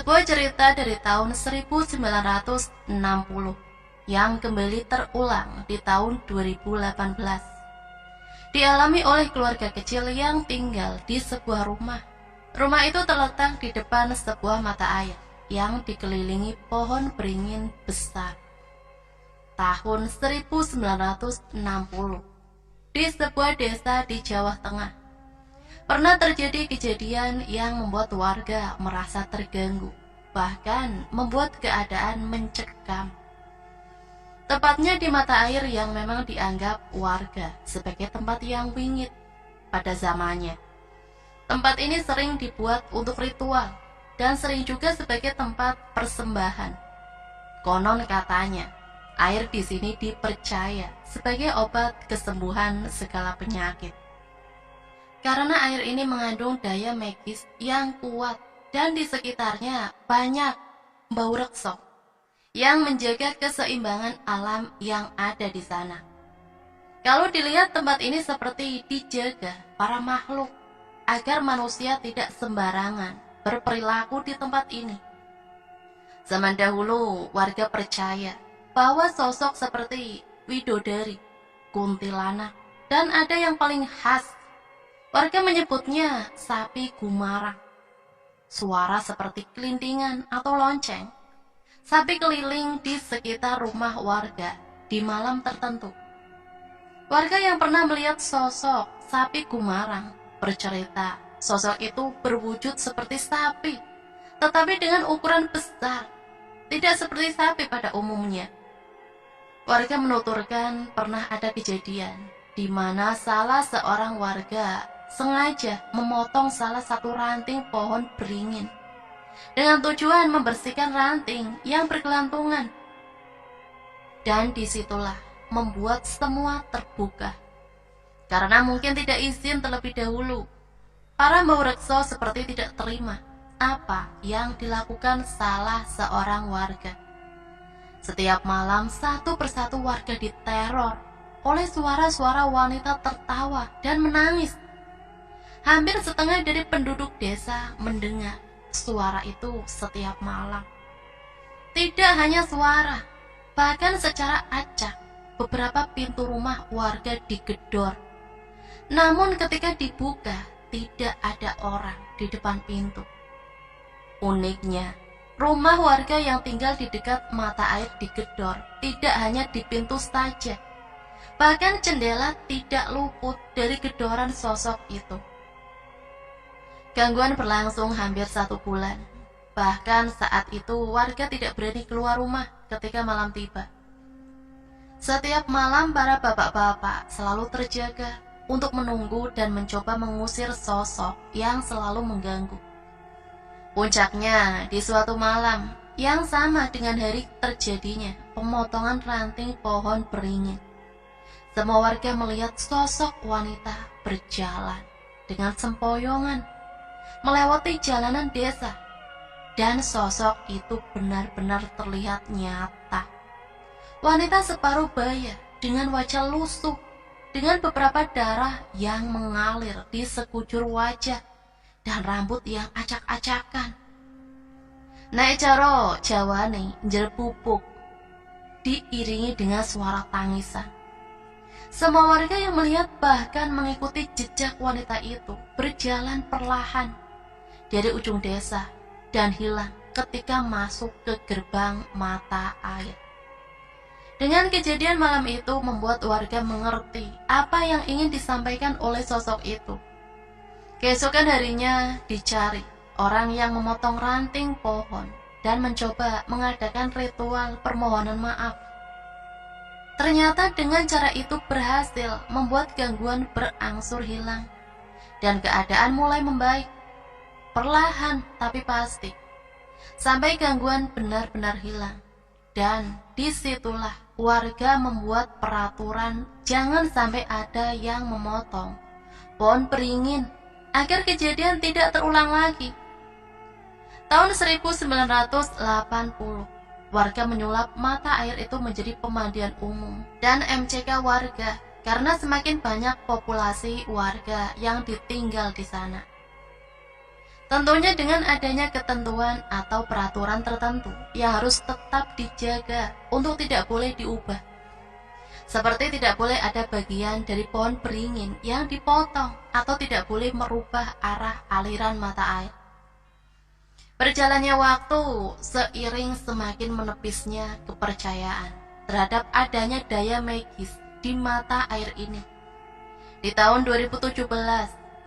Sebuah cerita dari tahun 1960 yang kembali terulang di tahun 2018. Dialami oleh keluarga kecil yang tinggal di sebuah rumah. Rumah itu terletak di depan sebuah mata air yang dikelilingi pohon beringin besar. Tahun 1960, di sebuah desa di Jawa Tengah, pernah terjadi kejadian yang membuat warga merasa terganggu, bahkan membuat keadaan mencekam. Tepatnya di mata air yang memang dianggap warga sebagai tempat yang wingit pada zamannya. Tempat ini sering dibuat untuk ritual dan sering juga sebagai tempat persembahan. Konon katanya, air di sini dipercaya sebagai obat kesembuhan segala penyakit. Karena air ini mengandung daya magis yang kuat dan di sekitarnya banyak bau rekso yang menjaga keseimbangan alam yang ada di sana. Kalau dilihat tempat ini seperti dijaga para makhluk agar manusia tidak sembarangan berperilaku di tempat ini. Zaman dahulu warga percaya bahwa sosok seperti widodari, kuntilanak, dan ada yang paling khas, warga menyebutnya sapi gumarang. Suara seperti kelintingan atau lonceng, sapi keliling di sekitar rumah warga di malam tertentu. Warga yang pernah melihat sosok sapi gumarang bercerita, sosok itu berwujud seperti sapi, tetapi dengan ukuran besar, tidak seperti sapi pada umumnya. Warga menuturkan pernah ada kejadian di mana salah seorang warga sengaja memotong salah satu ranting pohon beringin dengan tujuan membersihkan ranting yang bergelantungan. Dan disitulah membuat semua terbuka. Karena mungkin tidak izin terlebih dahulu, para mbau rekso seperti tidak terima apa yang dilakukan salah seorang warga. Setiap malam satu persatu warga diteror oleh suara-suara wanita tertawa dan menangis. Hampir setengah dari penduduk desa mendengar suara itu setiap malam. Tidak hanya suara, bahkan secara acak beberapa pintu rumah warga digedor. Namun ketika dibuka, tidak ada orang di depan pintu. Uniknya, rumah warga yang tinggal di dekat mata air digedor tidak hanya di pintu saja, bahkan jendela tidak luput dari gedoran sosok itu. Gangguan berlangsung hampir 1 bulan. Bahkan saat itu warga tidak berani keluar rumah ketika malam tiba. Setiap malam para bapak-bapak selalu terjaga untuk menunggu dan mencoba mengusir sosok yang selalu mengganggu. Puncaknya di suatu malam yang sama dengan hari terjadinya pemotongan ranting pohon beringin. Semua warga melihat sosok wanita berjalan dengan sempoyongan melewati jalanan desa, dan sosok itu benar-benar terlihat nyata. Wanita separuh baya dengan wajah lusuh, dengan beberapa darah yang mengalir di sekujur wajah dan rambut yang acak-acakan. Nek cara Jawane njer pupuk, diiringi dengan suara tangisan. Semua warga yang melihat bahkan mengikuti jejak wanita itu berjalan perlahan dari ujung desa dan hilang ketika masuk ke gerbang mata air. Dengan kejadian malam itu membuat warga mengerti apa yang ingin disampaikan oleh sosok itu. Keesokan harinya dicari orang yang memotong ranting pohon dan mencoba mengadakan ritual permohonan maaf. Ternyata dengan cara itu berhasil membuat gangguan berangsur hilang dan keadaan mulai membaik. Perlahan tapi pasti, sampai gangguan benar-benar hilang. Dan disitulah warga membuat peraturan jangan sampai ada yang memotong pohon beringin agar kejadian tidak terulang lagi. Tahun 1980, warga menyulap mata air itu menjadi pemandian umum dan MCK warga karena semakin banyak populasi warga yang ditinggal di sana. Tentunya dengan adanya ketentuan atau peraturan tertentu yang harus tetap dijaga untuk tidak boleh diubah. Seperti tidak boleh ada bagian dari pohon beringin yang dipotong atau tidak boleh merubah arah aliran mata air. Berjalannya waktu seiring semakin menepisnya kepercayaan terhadap adanya daya magis di mata air ini. Di tahun 2017,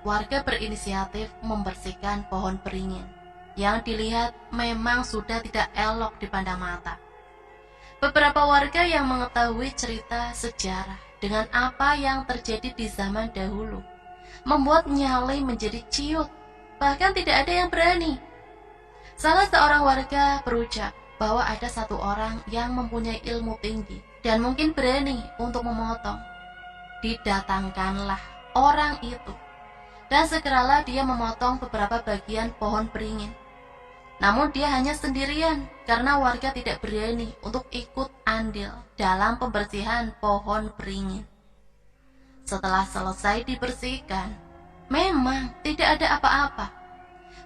warga berinisiatif membersihkan pohon beringin yang dilihat memang sudah tidak elok dipandang mata. Beberapa warga yang mengetahui cerita sejarah dengan apa yang terjadi di zaman dahulu membuat nyali menjadi ciut, bahkan tidak ada yang berani. Salah seorang warga berucap bahwa ada satu orang yang mempunyai ilmu tinggi dan mungkin berani untuk memotong. Didatangkanlah orang itu, dan segeralah dia memotong beberapa bagian pohon beringin. Namun dia hanya sendirian karena warga tidak berani untuk ikut andil dalam pembersihan pohon beringin. Setelah selesai dibersihkan, memang tidak ada apa-apa.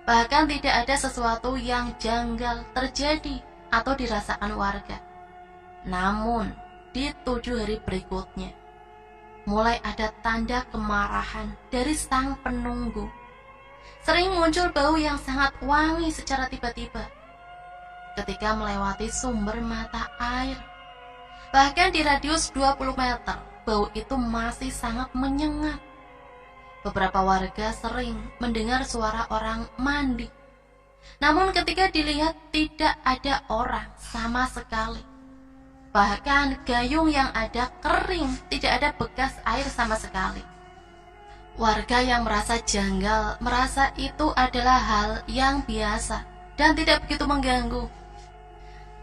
Bahkan tidak ada sesuatu yang janggal terjadi atau dirasakan warga. Namun di 7 hari berikutnya, mulai ada tanda kemarahan dari sang penunggu. Sering muncul bau yang sangat wangi secara tiba-tiba ketika melewati sumber mata air. Bahkan di radius 20 meter, bau itu masih sangat menyengat. Beberapa warga sering mendengar suara orang mandi. Namun ketika dilihat tidak ada orang sama sekali. Bahkan gayung yang ada kering, tidak ada bekas air sama sekali. Warga yang merasa janggal merasa itu adalah hal yang biasa dan tidak begitu mengganggu.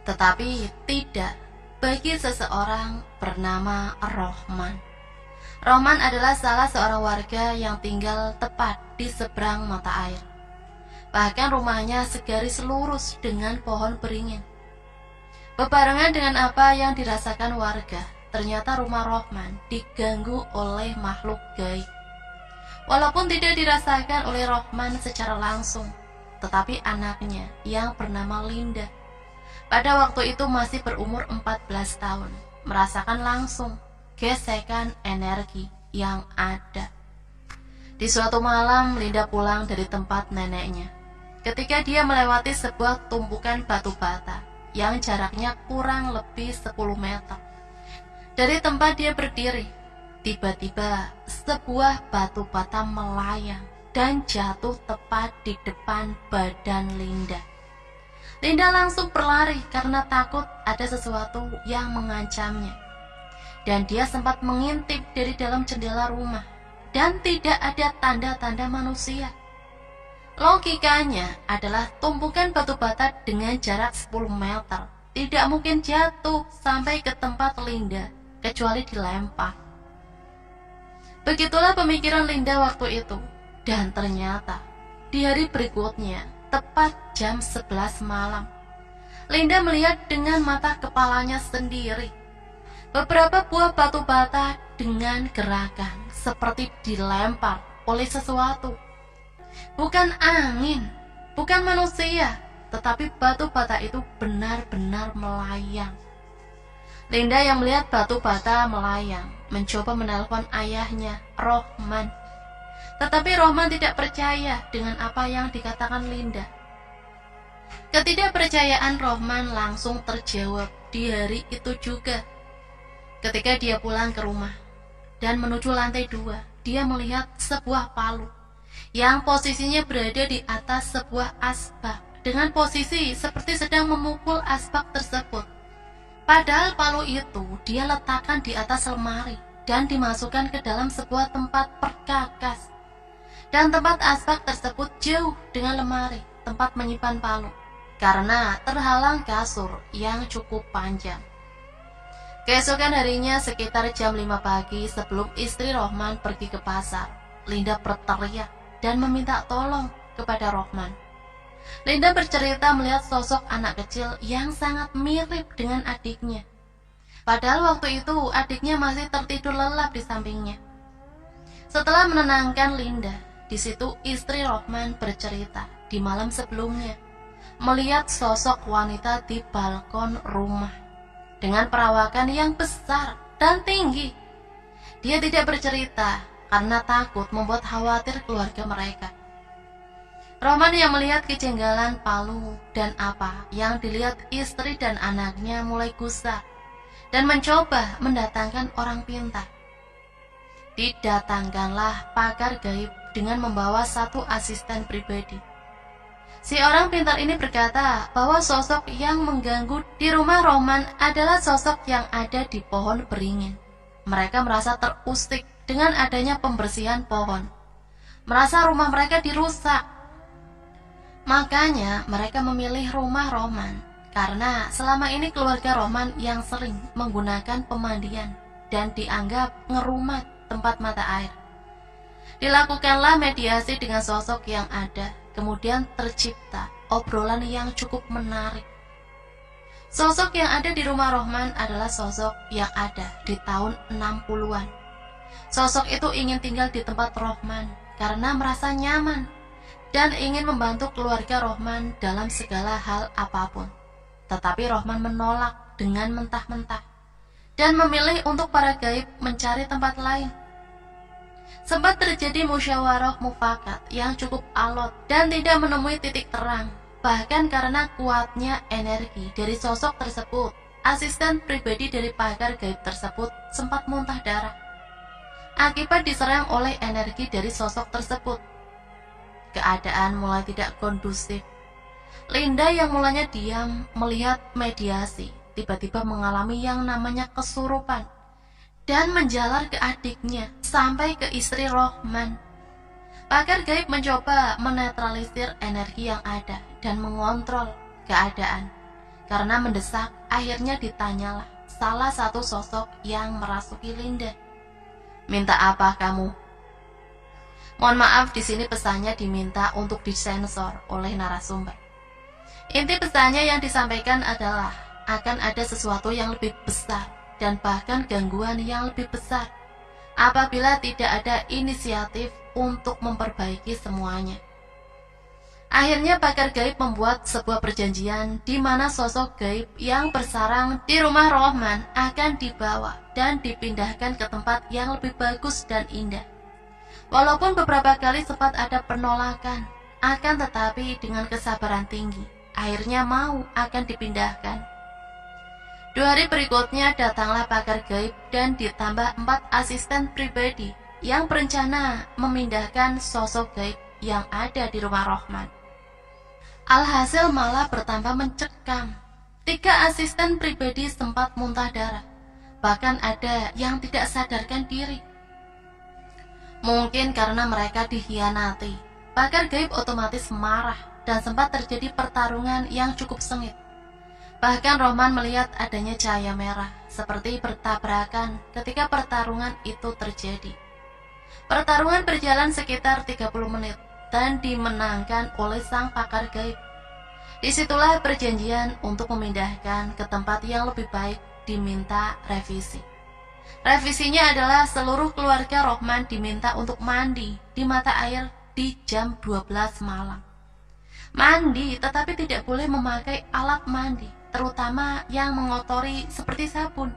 Tetapi tidak bagi seseorang bernama Rohman. Rohman adalah salah seorang warga yang tinggal tepat di seberang mata air. Bahkan rumahnya segaris lurus dengan pohon beringin. Bebarengan dengan apa yang dirasakan warga, ternyata rumah Rohman diganggu oleh makhluk gaib. Walaupun tidak dirasakan oleh Rohman secara langsung, tetapi anaknya yang bernama Linda pada waktu itu masih berumur 14 tahun merasakan langsung gesekan energi yang ada. Di suatu malam, Linda pulang dari tempat neneknya. Ketika dia melewati sebuah tumpukan batu bata yang jaraknya kurang lebih 10 meter dari tempat dia berdiri, tiba-tiba sebuah batu bata melayang dan jatuh tepat di depan badan Linda. Linda langsung berlari karena takut ada sesuatu yang mengancamnya. Dan dia sempat mengintip dari dalam jendela rumah dan tidak ada tanda-tanda manusia. Logikanya adalah tumpukan batu bata dengan jarak 10 meter tidak mungkin jatuh sampai ke tempat Linda kecuali dilempar. Begitulah pemikiran Linda waktu itu. Dan ternyata di hari berikutnya, tepat jam 11 malam, Linda melihat dengan mata kepalanya sendiri beberapa buah batu bata dengan gerakan seperti dilempar oleh sesuatu. Bukan angin, bukan manusia, tetapi batu bata itu benar-benar melayang. Linda yang melihat batu bata melayang mencoba menelpon ayahnya, Rohman. Tetapi Rohman tidak percaya dengan apa yang dikatakan Linda. Ketidakpercayaan Rohman langsung terjawab di hari itu juga. Ketika dia pulang ke rumah dan menuju lantai 2, dia melihat sebuah palu yang posisinya berada di atas sebuah asbak dengan posisi seperti sedang memukul asbak tersebut. Padahal palu itu dia letakkan di atas lemari dan dimasukkan ke dalam sebuah tempat perkakas. Dan tempat asbak tersebut jauh dengan lemari, tempat menyimpan palu, karena terhalang kasur yang cukup panjang. Keesokan harinya sekitar jam 5 pagi sebelum istri Rohman pergi ke pasar, Linda berteriak dan meminta tolong kepada Rohman. Linda bercerita melihat sosok anak kecil yang sangat mirip dengan adiknya. Padahal waktu itu adiknya masih tertidur lelap di sampingnya. Setelah menenangkan Linda, di situ istri Rohman bercerita di malam sebelumnya melihat sosok wanita di balkon rumah dengan perawakan yang besar dan tinggi. Dia tidak bercerita karena takut membuat khawatir keluarga mereka. Rohman yang melihat kejenggalan Palu dan apa yang dilihat istri dan anaknya mulai gusar dan mencoba mendatangkan orang pintar. Didatangkanlah pakar gaib dengan membawa satu asisten pribadi. Si orang pintar ini berkata bahwa sosok yang mengganggu di rumah Rohman adalah sosok yang ada di pohon beringin. Mereka merasa terusik dengan adanya pembersihan pohon. Merasa rumah mereka dirusak. Makanya mereka memilih rumah Rohman karena selama ini keluarga Rohman yang sering menggunakan pemandian dan dianggap ngerumat tempat mata air. Dilakukanlah mediasi dengan sosok yang ada. Kemudian tercipta obrolan yang cukup menarik. Sosok yang ada di rumah Rohman adalah sosok yang ada di tahun 60-an. Sosok itu ingin tinggal di tempat Rohman karena merasa nyaman dan ingin membantu keluarga Rohman dalam segala hal apapun. Tetapi Rohman menolak dengan mentah-mentah dan memilih untuk para gaib mencari tempat lain. Sempat terjadi musyawarah mufakat yang cukup alot dan tidak menemui titik terang. Bahkan karena kuatnya energi dari sosok tersebut, asisten pribadi dari pakar gaib tersebut sempat muntah darah. Akibat diserang oleh energi dari sosok tersebut. Keadaan mulai tidak kondusif. Linda yang mulanya diam melihat mediasi, tiba-tiba mengalami yang namanya kesurupan dan menjalar ke adiknya sampai ke istri Rohman. Pakar gaib mencoba menetralisir energi yang ada dan mengontrol keadaan. Karena mendesak, akhirnya ditanyalah salah satu sosok yang merasuki Linda. "Minta apa kamu?" Mohon maaf, di sini pesannya diminta untuk disensor oleh narasumber. Inti pesannya yang disampaikan adalah akan ada sesuatu yang lebih besar dan bahkan gangguan yang lebih besar apabila tidak ada inisiatif untuk memperbaiki semuanya. Akhirnya pakar gaib membuat sebuah perjanjian di mana sosok gaib yang bersarang di rumah Rohman akan dibawa dan dipindahkan ke tempat yang lebih bagus dan indah. Walaupun beberapa kali sempat ada penolakan, akan tetapi dengan kesabaran tinggi, akhirnya mau akan dipindahkan. 2 hari berikutnya datanglah pakar gaib dan ditambah 4 asisten pribadi yang berencana memindahkan sosok gaib yang ada di rumah Rohman. Alhasil malah bertambah mencekam. 3 asisten pribadi sempat muntah darah. Bahkan ada yang tidak sadarkan diri. Mungkin karena mereka dikhianati, pakar gaib otomatis marah dan sempat terjadi pertarungan yang cukup sengit. Bahkan Rohman melihat adanya cahaya merah, seperti bertabrakan ketika pertarungan itu terjadi. Pertarungan berjalan sekitar 30 menit dan dimenangkan oleh sang pakar gaib. Disitulah perjanjian untuk memindahkan ke tempat yang lebih baik diminta revisi. Revisinya adalah seluruh keluarga Rohman diminta untuk mandi di mata air di jam 12 malam. Mandi tetapi tidak boleh memakai alat mandi, terutama yang mengotori seperti sabun.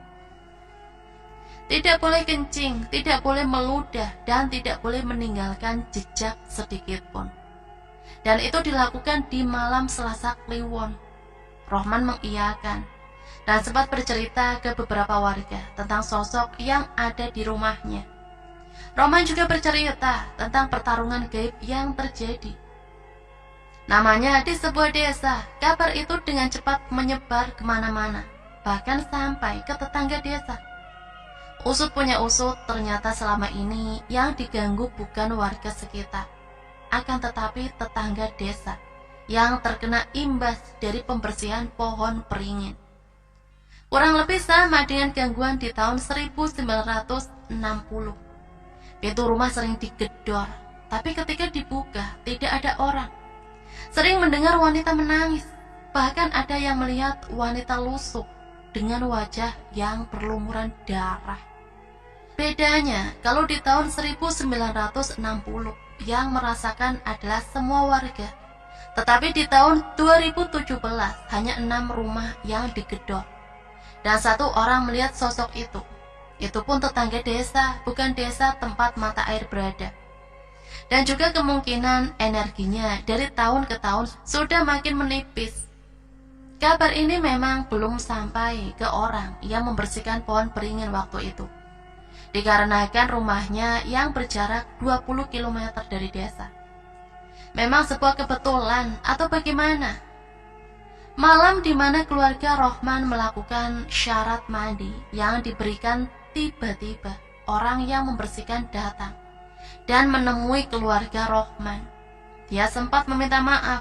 Tidak boleh kencing, tidak boleh meludah, dan tidak boleh meninggalkan jejak sedikit pun. Dan itu dilakukan di malam Selasa Kliwon. Rohman mengiyakan dan sempat bercerita ke beberapa warga tentang sosok yang ada di rumahnya. Rohman juga bercerita tentang pertarungan gaib yang terjadi. Namanya di sebuah desa, kabar itu dengan cepat menyebar kemana-mana, bahkan sampai ke tetangga desa. Usut punya usut, ternyata selama ini yang diganggu bukan warga sekitar, akan tetapi tetangga desa yang terkena imbas dari pembersihan pohon beringin. Kurang lebih sama dengan gangguan di tahun 1960. Pintu rumah sering digedor, tapi ketika dibuka tidak ada orang. Sering mendengar wanita menangis, bahkan ada yang melihat wanita lusuh dengan wajah yang berlumuran darah. Bedanya, kalau di tahun 1960 yang merasakan adalah semua warga, Tetapi di tahun 2017 hanya 6 rumah yang digedor. Dan 1 orang melihat sosok itu. Itu pun tetangga desa, bukan desa tempat mata air berada. Dan juga kemungkinan energinya dari tahun ke tahun sudah makin menipis. Kabar ini memang belum sampai ke orang yang membersihkan pohon beringin waktu itu. Dikarenakan rumahnya yang berjarak 20 km dari desa. Memang sebuah kebetulan atau bagaimana? Malam di mana keluarga Rohman melakukan syarat mandi yang diberikan, tiba-tiba orang yang membersihkan datang dan menemui keluarga Rohman. Dia sempat meminta maaf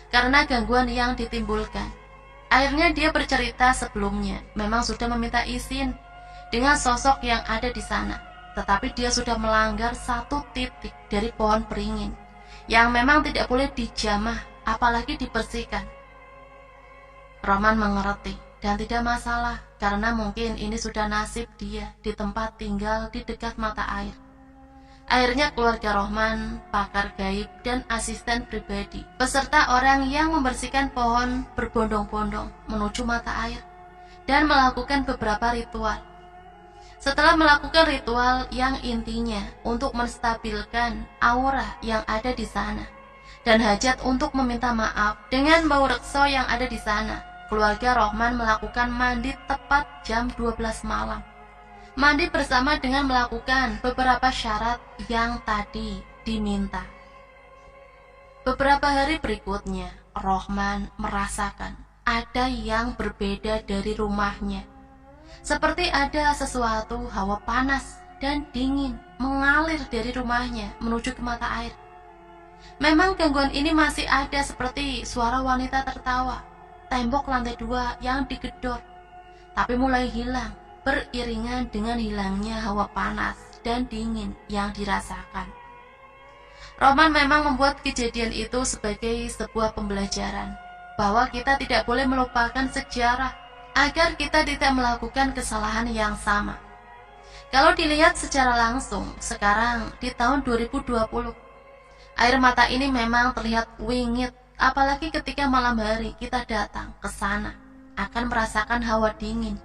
karena gangguan yang ditimbulkan. Akhirnya dia bercerita sebelumnya memang sudah meminta izin dengan sosok yang ada di sana, tetapi dia sudah melanggar 1 titik dari pohon beringin yang memang tidak boleh dijamah apalagi dibersihkan. Rohman mengerti dan tidak masalah karena mungkin ini sudah nasib dia di tempat tinggal di dekat mata air. Akhirnya keluarga Rohman, pakar gaib dan asisten pribadi beserta orang yang membersihkan pohon berbondong-bondong menuju mata air dan melakukan beberapa ritual. Setelah melakukan ritual yang intinya untuk menstabilkan aura yang ada di sana dan hajat untuk meminta maaf dengan bau rekso yang ada di sana, keluarga Rohman melakukan mandi tepat jam 12 malam. Mandi bersama dengan melakukan beberapa syarat yang tadi diminta. Beberapa hari berikutnya, Rohman merasakan ada yang berbeda dari rumahnya. Seperti ada sesuatu hawa panas dan dingin mengalir dari rumahnya menuju ke mata air. Memang gangguan ini masih ada seperti suara wanita tertawa, tembok lantai 2 yang digedor, tapi mulai hilang beriringan dengan hilangnya hawa panas dan dingin yang dirasakan. Rohman memang membuat kejadian itu sebagai sebuah pembelajaran bahwa kita tidak boleh melupakan sejarah agar kita tidak melakukan kesalahan yang sama. Kalau dilihat secara langsung, sekarang di tahun 2020, air mata ini memang terlihat wingit, apalagi ketika malam hari kita datang ke sana, akan merasakan hawa dingin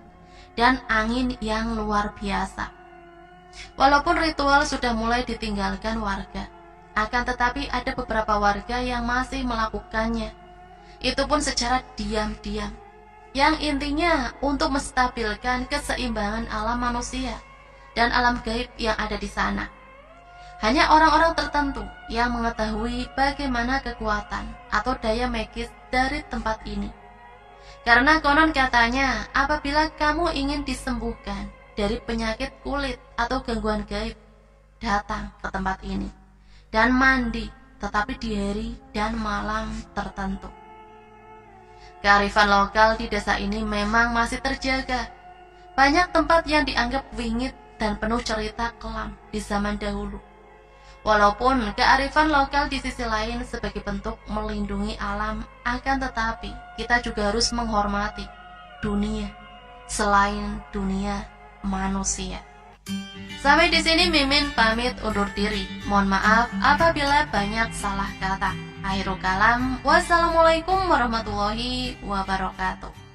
dan angin yang luar biasa. Walaupun ritual sudah mulai ditinggalkan warga, akan tetapi ada beberapa warga yang masih melakukannya. Itu pun secara diam-diam, yang intinya untuk menstabilkan keseimbangan alam manusia dan alam gaib yang ada di sana. Hanya orang-orang tertentu yang mengetahui bagaimana kekuatan atau daya magis dari tempat ini. Karena konon katanya, apabila kamu ingin disembuhkan dari penyakit kulit atau gangguan gaib, datang ke tempat ini dan mandi, tetapi di hari dan malam tertentu. Kearifan lokal di desa ini memang masih terjaga. Banyak tempat yang dianggap wingit dan penuh cerita kelam di zaman dahulu. Walaupun kearifan lokal di sisi lain sebagai bentuk melindungi alam, akan tetapi kita juga harus menghormati dunia selain dunia manusia. Sampai di sini Mimin pamit undur diri. Mohon maaf apabila banyak salah kata. Akhirul kalam, wassalamualaikum warahmatullahi wabarakatuh.